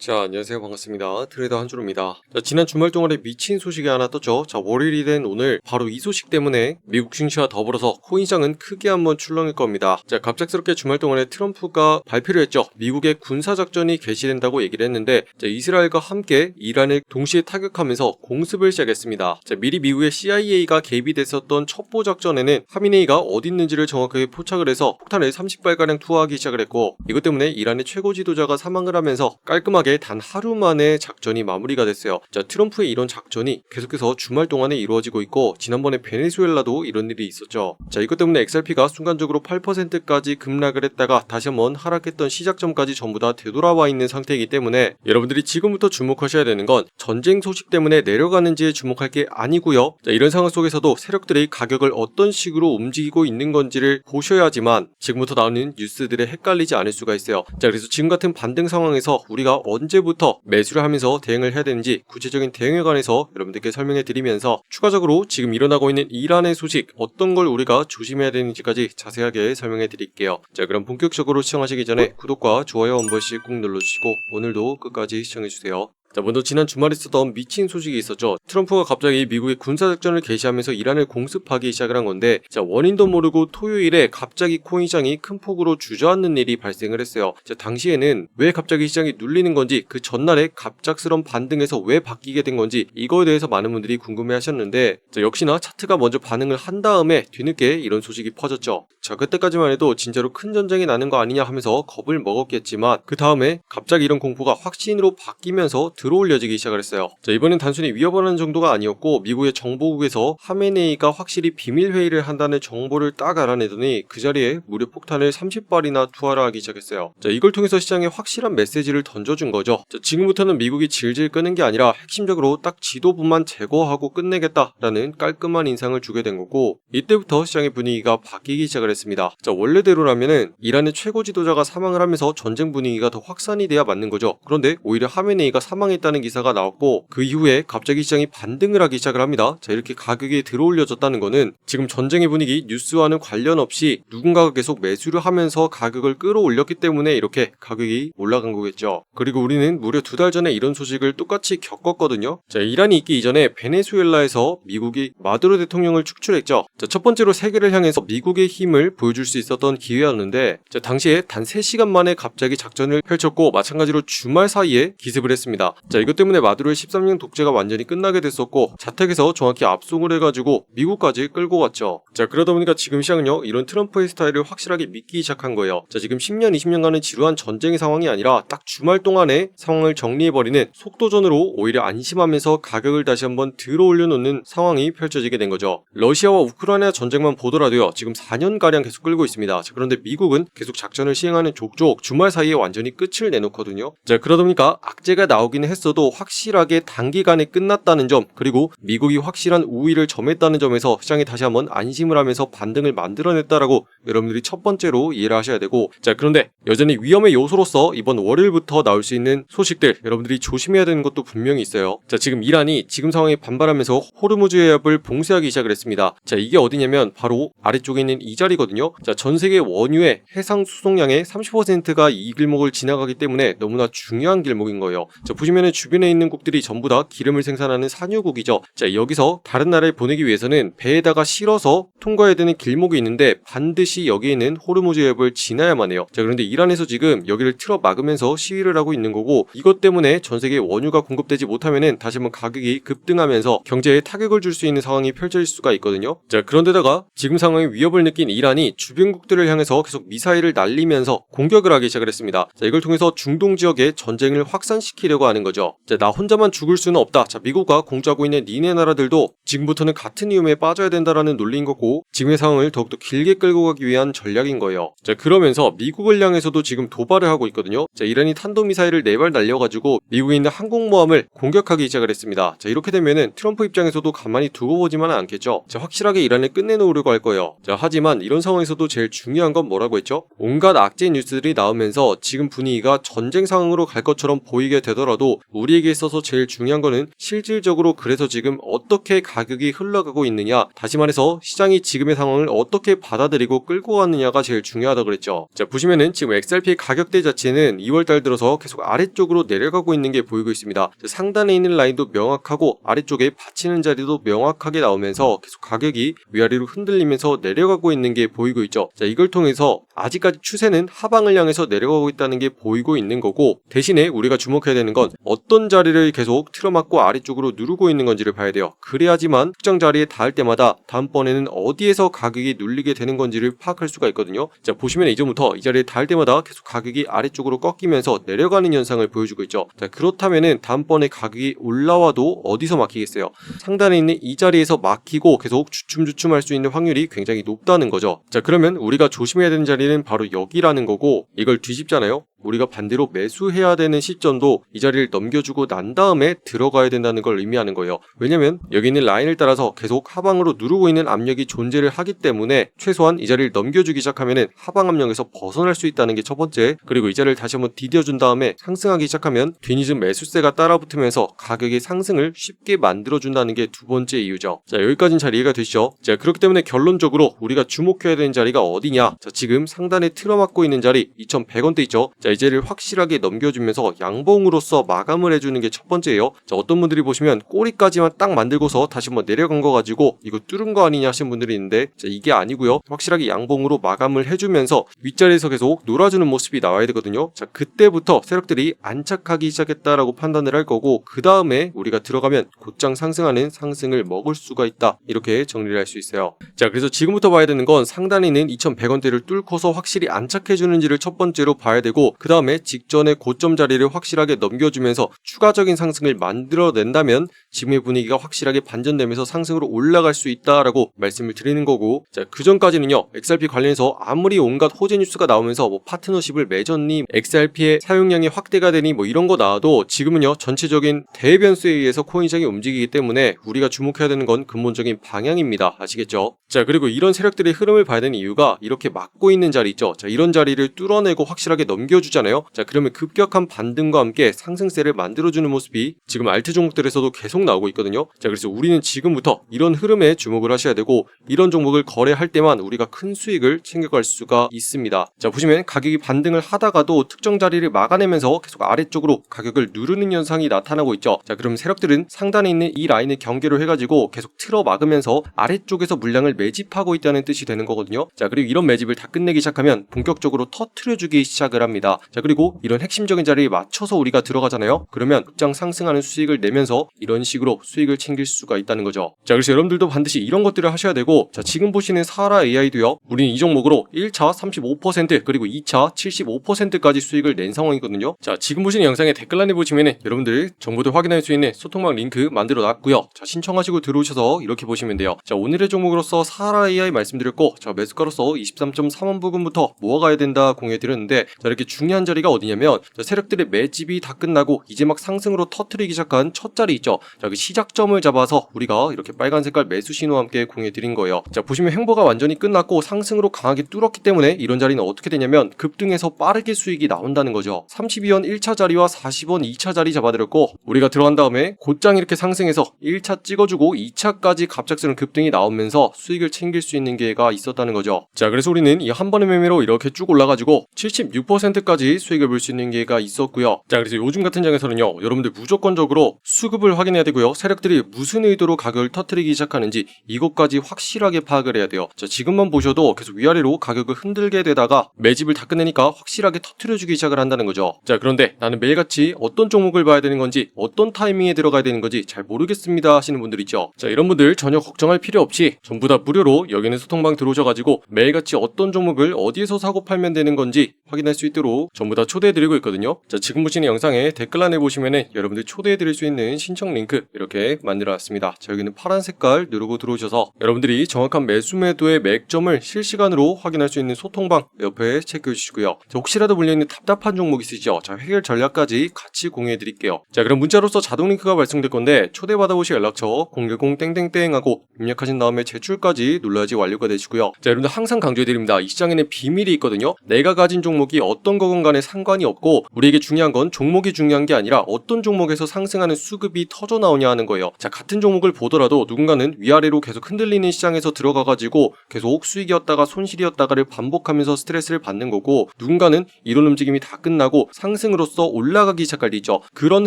자, 안녕하세요. 반갑습니다. 트레이더 한준호입니다. 자, 지난 주말 동안에 미친 소식이 하나 떴죠. 자, 월요일이 된 오늘 바로 이 소식 때문에 미국 증시와 더불어서 코인시장은 크게 한번 출렁일 겁니다. 자, 갑작스럽게 주말 동안에 트럼프가 발표를 했죠. 미국의 군사작전이 개시된다고 얘기를 했는데, 자, 이스라엘과 함께 이란을 동시에 타격하면서 공습을 시작했습니다. 자, 미리 미국의 CIA가 개입이 됐었던 첩보 작전에는 하미네이가 어디 있는지를 정확하게 포착을 해서 폭탄을 30발가량 투하하기 시작을 했고, 이것 때문에 이란의 최고 지도자가 사망을 하면서 깔끔하게 단 하루 만에 작전이 마무리가 됐어요. 자, 트럼프의 이런 작전이 계속해서 주말 동안에 이루어지고 있고, 지난번에 베네수엘라도 이런 일이 있었죠. 자, 이것 때문에 XRP가 순간적으로 8%까지 급락을 했다가 다시 한번 하락했던 시작점까지 전부 다 되돌아와 있는 상태이기 때문에 여러분들이 지금부터 주목하셔야 되는 건 전쟁 소식 때문에 내려가는지에 주목할 게 아니고요. 자, 이런 상황 속에서도 세력들이 가격을 어떤 식으로 움직이고 있는 건지를 보셔야지만 지금부터 나오는 뉴스들에 헷갈리지 않을 수가 있어요. 자, 그래서 지금 같은 반등 상황에서 우리가 언제부터 매수를 하면서 대응을 해야 되는지 구체적인 대응에 관해서 여러분들께 설명해 드리면서 추가적으로 지금 일어나고 있는 이란의 소식, 어떤 걸 우리가 조심해야 되는지까지 자세하게 설명해 드릴게요. 자, 그럼 본격적으로 시청하시기 전에 구독과 좋아요 한 번씩 꾹 눌러주시고 오늘도 끝까지 시청해 주세요. 자, 먼저 지난 주말에 있었던 미친 소식이 있었죠. 트럼프가 갑자기 미국의 군사작전을 개시하면서 이란을 공습하기 시작을 한 건데, 자, 원인도 모르고 토요일에 갑자기 코인시장이 큰 폭으로 주저앉는 일이 발생을 했어요. 자, 당시에는 왜 갑자기 시장이 눌리는 건지, 그 전날에 갑작스런 반등에서 왜 바뀌게 된 건지 이거에 대해서 많은 분들이 궁금해 하셨는데, 자, 역시나 차트가 먼저 반응을 한 다음에 뒤늦게 이런 소식이 퍼졌죠. 자, 그때까지만 해도 진짜로 큰 전쟁이 나는 거 아니냐 하면서 겁을 먹었겠지만, 그 다음에 갑자기 이런 공포가 확신으로 바뀌면서 들어올려지기 시작을 했어요. 자, 이번엔 단순히 위협을 하는 정도가 아니었고, 미국의 정보국에서 하메네이가 확실히 비밀회의를 한다는 정보를 딱 알아내더니 그 자리에 무려 폭탄을 30발이나 투하를 하기 시작했어요. 자, 이걸 통해서 시장에 확실한 메시지를 던져준 거죠. 자, 지금부터는 미국이 질질 끄는 게 아니라 핵심적으로 딱 지도부만 제거하고 끝내겠다라는 깔끔한 인상을 주게 된 거고, 이때부터 시장의 분위기가 바뀌기 시작을 했습니다. 자, 원래대로라면은 이란의 최고 지도자가 사망을 하면서 전쟁 분위기가 더 확산이 돼야 맞는 거죠. 그런데 오히려 하메네이가 사망했다는 기사가 나왔고, 그 이후에 갑자기 시장이 반등을 하기 시작을 합니다. 자, 이렇게 가격이 들어올려졌다는 거는 지금 전쟁의 분위기, 뉴스와는 관련 없이 누군가가 계속 매수를 하면서 가격을 끌어올렸기 때문에 이렇게 가격이 올라간 거겠죠. 그리고 우리는 무려 2달 전에 이런 소식을 똑같이 겪었거든요. 자, 이란이 있기 이전에 베네수엘라에서 미국이 마두로 대통령을 축출했죠. 자, 첫 번째로 세계를 향해서 미국의 힘을 보여줄 수 있었던 기회였는데, 자, 당시에 단 3시간 만에 갑자기 작전을 펼쳤고, 마찬가지로 주말 사이에 기습을 했습니다. 자, 이것 때문에 마두로의 13년 독재가 완전히 끝나게 됐었고, 자택에서 정확히 압송을 해가지고 미국까지 끌고 갔죠. 자, 그러다 보니까 지금 시장은요, 이런 트럼프의 스타일을 확실하게 믿기 시작한 거예요. 자, 지금 10년, 20년간은 지루한 전쟁의 상황이 아니라 딱 주말 동안에 상황을 정리해버리는 속도전으로 오히려 안심하면서 가격을 다시 한번 들어올려놓는 상황이 펼쳐지게 된 거죠. 러시아와 우크라이나 전쟁만 보더라도요, 지금 4년가량 계속 끌고 있습니다. 자, 그런데 미국은 계속 작전을 시행하는 족족 주말 사이에 완전히 끝을 내놓거든요. 자, 그러다 보니까 악재가 나오기는 했어도 확실하게 단기간에 끝났다는 점, 그리고 미국이 확실한 우위를 점했다는 점에서 시장이 다시 한번 안심을 하면서 반등을 만들어냈다라고 여러분들이 첫 번째로 이해를 하셔야 되고, 자, 그런데 여전히 위험의 요소로서 이번 월요일부터 나올 수 있는 소식들, 여러분들이 조심해야 되는 것도 분명히 있어요. 자, 지금 이란이 지금 상황에 반발하면서 호르무즈 해협을 봉쇄하기 시작을 했습니다. 자, 이게 어디냐면 바로 아래쪽에 있는 이 자리거든요. 자, 전 세계 원유의 해상 수송량의 30%가 이 길목을 지나가기 때문에 너무나 중요한 길목인 거예요. 자, 보시면은 주변에 있는 국들이 전부 다 기름을 생산하는 산유국이죠. 자, 여기서 다른 나라에 보내기 위해서는 배에다가 실어서 통과해야 되는 길목이 있는데 반드시 여기에 있는 호르무즈 해협을 지나야만 해요. 자, 그런데 이란에서 지금 여기를 틀어 막으면서 시위를 하고 있는 거고, 이것 때문에 전 세계에 원유가 공급되지 못하면은 다시 한번 가격이 급등하면서 경제에 타격을 줄 수 있는 상황이 펼쳐질 수가 있거든요. 자, 그런데다가 지금 상황에 위협을 느낀 이란이 주변국들을 향해서 계속 미사일을 날리면서 공격을 하기 시작을 했습니다. 자, 이걸 통해서 중동 지역에 전쟁을 확산시키려고 하는 거죠. 자, 나 혼자만 죽을 수는 없다. 자, 미국과 공조하고 있는 니네 나라들도 지금부터는 같은 위험에 빠져야 된다라는 논리인 거고, 지금의 상황을 더욱더 길게 끌고 가기 위한 전략인 거예요. 자, 그러면서 미국을 향해서도 지금 도발을 하고 있거든요. 자, 이란이 탄도미사일을 4발 날려가지고 미국에 있는 항공모함을 공격하기 시작을 했습니다. 자, 이렇게 되면은 트럼프 입장에서도 가만히 두고 보지만은 않겠죠. 자, 확실하게 이란을 끝내놓으려고 할 거예요. 자, 하지만 이런 상황에서도 제일 중요한 건 뭐라고 했죠? 온갖 악재 뉴스들이 나오면서 지금 분위기가 전쟁 상황으로 갈 것처럼 보이게 되더라도 하더라도 우리에게 있어서 제일 중요한 거는 실질적으로 그래서 지금 어떻게 가격이 흘러가고 있느냐, 다시 말해서 시장이 지금의 상황을 어떻게 받아들이고 끌고 가느냐가 제일 중요하다고 그랬죠. 자, 보시면은 지금 XRP의 가격대 자체는 2월달 들어서 계속 아래쪽으로 내려가고 있는 게 보이고 있습니다. 자, 상단에 있는 라인도 명확하고 아래쪽에 받치는 자리도 명확하게 나오면서 계속 가격이 위아래로 흔들리면서 내려가고 있는 게 보이고 있죠. 자, 이걸 통해서 아직까지 추세는 하방을 향해서 내려가고 있다는 게 보이고 있는 거고, 대신에 우리가 주목해야 되는 건 어떤 자리를 계속 틀어막고 아래쪽으로 누르고 있는 건지를 봐야 돼요. 그래야지만 특정 자리에 닿을 때마다 다음번에는 어디에서 가격이 눌리게 되는 건지를 파악할 수가 있거든요. 자, 보시면 이전부터 이 자리에 닿을 때마다 계속 가격이 아래쪽으로 꺾이면서 내려가는 현상을 보여주고 있죠. 자, 그렇다면은 다음번에 가격이 올라와도 어디서 막히겠어요? 상단에 있는 이 자리에서 막히고 계속 주춤주춤할 수 있는 확률이 굉장히 높다는 거죠. 자, 그러면 우리가 조심해야 되는 자리는 바로 여기라는 거고, 이걸 뒤집잖아요. 우리가 반대로 매수해야 되는 시점도 이 자리를 넘겨주고 난 다음에 들어가야 된다는 걸 의미하는 거예요. 왜냐면 여기 있는 라인을 따라서 계속 하방으로 누르고 있는 압력이 존재를 하기 때문에 최소한 이 자리를 넘겨주기 시작하면은 하방 압력에서 벗어날 수 있다는 게 첫 번째, 그리고 이 자리를 다시 한번 디뎌준 다음에 상승하기 시작하면 뒤늦은 매수세가 따라붙으면서 가격의 상승을 쉽게 만들어준다는 게 두 번째 이유죠. 자, 여기까지는 잘 이해가 되시죠? 자, 그렇기 때문에 결론적으로 우리가 주목해야 되는 자리가 어디냐? 자, 지금 상단에 틀어막고 있는 자리 2,100원대 있죠? 자, 이 자리를 확실하게 넘겨주면서 양봉으로서 마감을 해주는 게 첫 번째예요. 자, 어떤 분들이 보시면 꼬리까지만 딱 만들고서 다시 한번 내려간 거 가지고 이거 뚫은 거 아니냐 하시는 분들이 있는데, 자, 이게 아니고요. 확실하게 양봉으로 마감을 해주면서 윗자리에서 계속 놀아주는 모습이 나와야 되거든요. 자, 그때부터 세력들이 안착하기 시작했다라고 판단을 할 거고, 그 다음에 우리가 들어가면 곧장 상승하는 상승을 먹을 수가 있다, 이렇게 정리를 할 수 있어요. 자, 그래서 지금부터 봐야 되는 건 상단에 있는 2,100원대를 뚫고서 확실히 안착해주는지를 첫 번째로 봐야 되고, 그 다음에 직전의 고점 자리를 확실하게 넘겨주면서 추가적인 상승을 만들어낸다면 지금의 분위기가 확실하게 반전되면서 상승으로 올라갈 수 있다라고 말씀을 드리는 거고, 자, 그 전까지는요, XRP 관련해서 아무리 온갖 호재 뉴스가 나오면서 뭐 파트너십을 맺었니, XRP의 사용량이 확대가 되니 뭐 이런 거 나와도 지금은요, 전체적인 대변수에 의해서 코인시장이 움직이기 때문에 우리가 주목해야 되는 건 근본적인 방향입니다. 아시겠죠? 자, 그리고 이런 세력들의 흐름을 봐야 되는 이유가 이렇게 막고 있는 자리 있죠. 자, 이런 자리를 뚫어내고 확실하게 넘겨주잖아요. 자, 그러면 급격한 반등과 함께 상승세를 만들어주는 모습이 지금 알트 종목들에서도 계속 나오고 있거든요. 자, 그래서 우리는 지금부터 이런 흐름에 주목을 하셔야 되고, 이런 종목을 거래할 때만 우리가 큰 수익을 챙겨갈 수가 있습니다. 자, 보시면 가격이 반등을 하다가도 특정 자리를 막아내면서 계속 아래쪽으로 가격을 누르는 현상이 나타나고 있죠. 자, 그럼 세력들은 상단에 있는 이 라인을 경계로 해가지고 계속 틀어 막으면서 아래쪽에서 물량을 매집하고 있다는 뜻이 되는 거거든요. 자, 그리고 이런 매집을 다 끝내기 시작하면 본격적으로 터트려주기 시작을 합니다. 자, 그리고 이런 핵심적인 자리에 맞춰서 우리가 들어가잖아요. 그러면 급장 상승하는 수익을 내면서 이런 식으로 수익을 챙길 수가 있다는 거죠. 자, 그래서 여러분들도 반드시 이런 것들을 하셔야 되고, 자, 지금 보시는 사하라 AI도요, 우리는 이 종목으로 1차 35% 그리고 2차 75%까지 수익을 낸 상황이거든요. 자, 지금 보시는 영상의 댓글란에 보시면은 여러분들 정보들 확인할 수 있는 소통방 링크 만들어 놨고요. 자, 신청하시고 들어오셔서 이렇게 보시면 돼요. 자, 오늘의 종목으로서 사하라 AI 말씀드렸고, 자, 매수가로서 23.3원 부근부터 모아가야 된다 공유해드렸는데, 자, 이렇게 중요한 자리가 어디냐면, 자, 세력들의 매집이 다 끝나고 이제 막 상승으로 터트리기 시작한 첫 자리 있죠. 자, 그 시작점을 잡아서 우리가 이렇게 빨간 색깔 매수 신호와 함께 공유해드린 거예요. 자, 보시면 횡보가 완전히 끝났고 상승으로 강하게 뚫었기 때문에 이런 자리는 어떻게 되냐면 급등해서 빠르게 수익이 나온다는 거죠. 32원 1차 자리와 40원 2차 자리 잡아드렸고, 우리가 들어간 다음에 곧장 이렇게 상승해서 1차 찍어주고 2차까지 갑작스러운 급등이 나오면서 수익을 챙길 수 있는 기회가 있었다는 거죠. 자, 그래서 우리는 이 한 번의 매매로 이렇게 쭉 올라가지고 76%까지 수익을 볼 수 있는 기회가 있었고요. 자, 그래서 요즘 같은 장에서는요, 여러분들 무조건적으로 수급을 확인해야 되고요, 세력들이 무슨 의도로 가격을 터트리기 시작하는지 이것까지 확실하게 파악을 해야 돼요. 자, 지금만 보셔도 계속 위아래로 가격을 흔들게 되다가 매집을 다 끝내니까 확실하게 터트려주기 시작을 한다는 거죠. 자, 그런데 나는 매일같이 어떤 종목을 봐야 되는 건지, 어떤 타이밍에 들어가야 되는 건지 잘 모르겠습니다 하시는 분들 있죠. 자, 이런 분들 전혀 걱정할 필요 없이 전부 다 무료로 여기는 소통방 들어오셔가지고 매일같이 어떤 종목을 어디에서 사고 팔면 되는 건지 확인할 수 있도록 전부 다 초대해드리고 있거든요. 자, 지금 보시는 영상에 댓글란에 보시면은 여러분들 초대해드릴 수 있는 신청 링크 이렇게 만들어놨습니다. 자, 여기는 파란 색깔 누르고 들어오셔서 여러분들이 정확한 매수 매도의 맥점을 실시간으로 확인할 수 있는 소통방 옆에 체크해 주시고요. 자, 혹시라도 물려있는 답답한 종목 있으시죠? 자, 해결 전략까지 같이 공유해드릴게요. 자, 그럼 문자로서 자동 링크가 발송될 건데 초대받아오실 연락처 010 하고 입력하신 다음에 제출까지 눌러야지 완료가 되시고요. 자, 여러분들 항상 강조해드립니다. 이 시장에는 비밀이 있거든요. 내가 가진 종목 종목이 어떤 거건 간에 상관이 없고 우리에게 중요한 건 종목이 중요한 게 아니라 어떤 종목에서 상승하는 수급이 터져 나오냐 하는 거예요. 자, 같은 종목을 보더라도 누군가는 위아래로 계속 흔들리는 시장에서 들어가가지고 계속 수익이었다가 손실이었다가를 반복하면서 스트레스를 받는 거고, 누군가는 이런 움직임이 다 끝나고 상승으로서 올라가기 시작할 때죠. 그런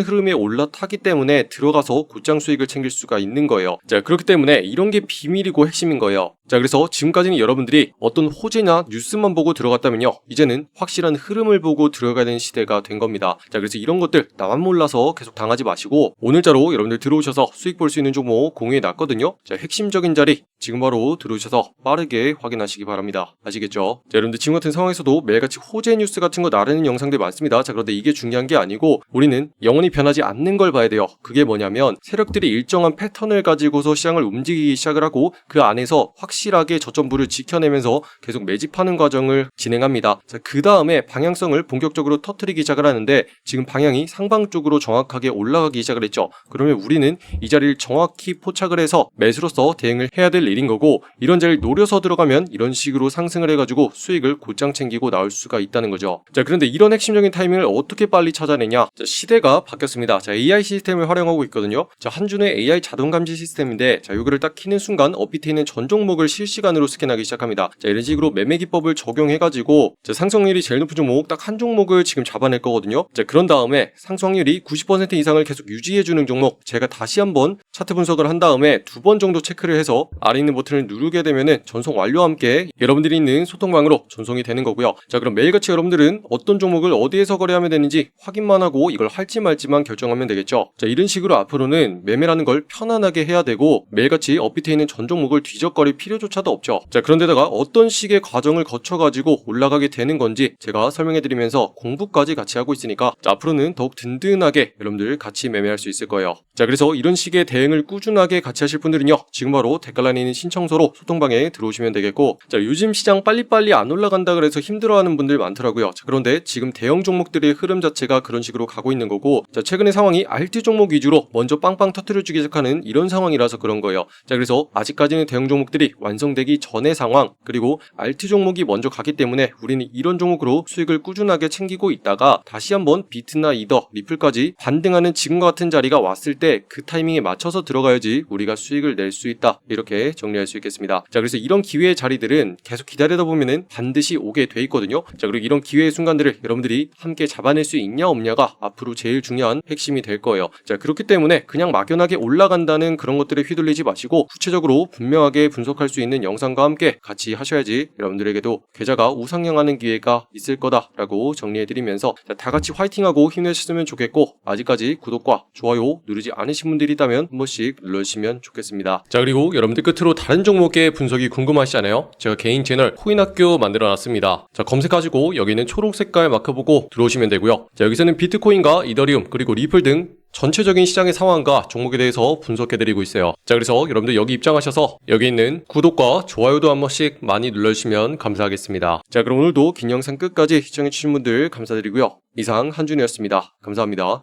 흐름에 올라타기 때문에 들어가서 곧장 수익을 챙길 수가 있는 거예요. 자, 그렇기 때문에 이런 게 비밀이고 핵심인 거예요. 자, 그래서 지금까지는 여러분들이 어떤 호재나 뉴스만 보고 들어갔다면요, 이제는 확실한 흐름을 보고 들어가야 되는 시대가 된 겁니다. 자, 그래서 이런 것들 나만 몰라서 계속 당하지 마시고, 오늘자로 여러분들 들어오셔서 수익 볼 수 있는 종목 공유해 놨거든요. 자, 핵심적인 자리 지금 바로 들어오셔서 빠르게 확인하시기 바랍니다. 아시겠죠? 자, 여러분들 지금 같은 상황에서도 매일같이 호재 뉴스 같은 거 나르는 영상들 많습니다. 자, 그런데 이게 중요한 게 아니고 우리는 영원히 변하지 않는 걸 봐야 돼요. 그게 뭐냐면 세력들이 일정한 패턴을 가지고서 시장을 움직이기 시작을 하고 그 안에서 확실하게 저점부를 지켜내면서 계속 매집하는 과정을 진행합니다. 자, 그 다음에 방향성을 본격적으로 터뜨리기 시작을 하는데 지금 방향이 상방 쪽으로 정확하게 올라가기 시작을 했죠. 그러면 우리는 이 자리를 정확히 포착을 해서 매수로서 대응을 해야 될 일인 거고, 이런 자리를 노려서 들어가면 이런 식으로 상승을 해가지고 수익을 곧장 챙기고 나올 수가 있다는 거죠. 자, 그런데 이런 핵심적인 타이밍을 어떻게 빨리 찾아내냐? 자, 시대가 바뀌었습니다. 자, AI 시스템을 활용하고 있거든요. 자, 한준의 AI 자동 감지 시스템인데, 자, 요거를 딱 키는 순간 업비트에 있는 전 종목을 실시간으로 스캔하기 시작합니다. 자, 이런 식으로 매매 기법을 적용해가지고 자, 상승률이 제일 높은 종목 딱 한 종목을 지금 잡아낼 거거든요. 자, 그런 다음에 상승률이 90% 이상을 계속 유지해주는 종목 제가 다시 한번 차트 분석을 한 다음에 두 번 정도 체크를 해서 아래 있는 버튼을 누르게 되면은 전송 완료와 함께 여러분들이 있는 소통방으로 전송이 되는 거고요. 자, 그럼 매일같이 여러분들은 어떤 종목을 어디에서 거래하면 되는지 확인만 하고 이걸 할지 말지만 결정하면 되겠죠. 자, 이런 식으로 앞으로는 매매라는 걸 편안하게 해야 되고 매일같이 업비트에 있는 전 종목을 뒤적거릴 필요조차도 없죠. 자, 그런데다가 어떤 식의 과정을 거쳐가지고 올라가게 되는 건지 제가 설명해드리면서 공부까지 같이 하고 있으니까 자, 앞으로는 더욱 든든하게 여러분들 같이 매매할 수 있을 거예요. 자, 그래서 이런 식의 대응을 꾸준하게 같이 하실 분들은요, 지금 바로 댓글란에 있는 신청서로 소통방에 들어오시면 되겠고, 자, 요즘 시장 빨리빨리 안 올라간다 그래서 힘들어하는 분들 많더라고요. 자, 그런데 지금 대형 종목들의 흐름 자체가 그런 식으로 가고 있는 거고, 자, 최근의 상황이 알트 종목 위주로 먼저 빵빵 터뜨려주기 시작하는 이런 상황이라서 그런 거예요. 자, 그래서 아직까지는 대형 종목들이 완성되기 전의 상황, 그리고 알트 종목이 먼저 가기 때문에 우리는 이런 종목으로 수익을 꾸준하게 챙기고 있다가 다시 한번 비트나 이더, 리플까지 반등하는 지금과 같은 자리가 왔을 때 그 타이밍에 맞춰서 들어가야지 우리가 수익을 낼 수 있다, 이렇게 정리할 수 있겠습니다. 자, 그래서 이런 기회의 자리들은 계속 기다리다 보면은 반드시 오게 돼 있거든요. 자, 그리고 이런 기회의 순간들을 여러분들이 함께 잡아낼 수 있냐 없냐가 앞으로 제일 중요한 핵심이 될 거예요. 자, 그렇기 때문에 그냥 막연하게 올라간다는 그런 것들에 휘둘리지 마시고 구체적으로 분명하게 분석할 수 있는 영상과 함께 같이 하셔야지 여러분들에게도 계좌가 우상향하는 기회가 있을 거다라고 정리해드리면서 자, 다 같이 화이팅하고 힘내셨으면 좋겠고, 아직까지 구독과 좋아요 누르지 않으신 분들이 있다면 한 번씩 눌러주시면 좋겠습니다. 자, 그리고 여러분들 끝으로 다른 종목의 분석이 궁금하시잖아요. 제가 개인 채널 코인학교 만들어놨습니다. 자, 검색하시고 여기 있는 초록 색깔 마크 보고 들어오시면 되고요. 자, 여기서는 비트코인과 이더리움 그리고 리플 등 전체적인 시장의 상황과 종목에 대해서 분석해드리고 있어요. 자, 그래서 여러분들 여기 입장하셔서 여기 있는 구독과 좋아요도 한 번씩 많이 눌러주시면 감사하겠습니다. 자, 그럼 오늘도 긴 영상 끝까지 시청해주신 분들 감사드리고요. 이상 한준이었습니다. 감사합니다.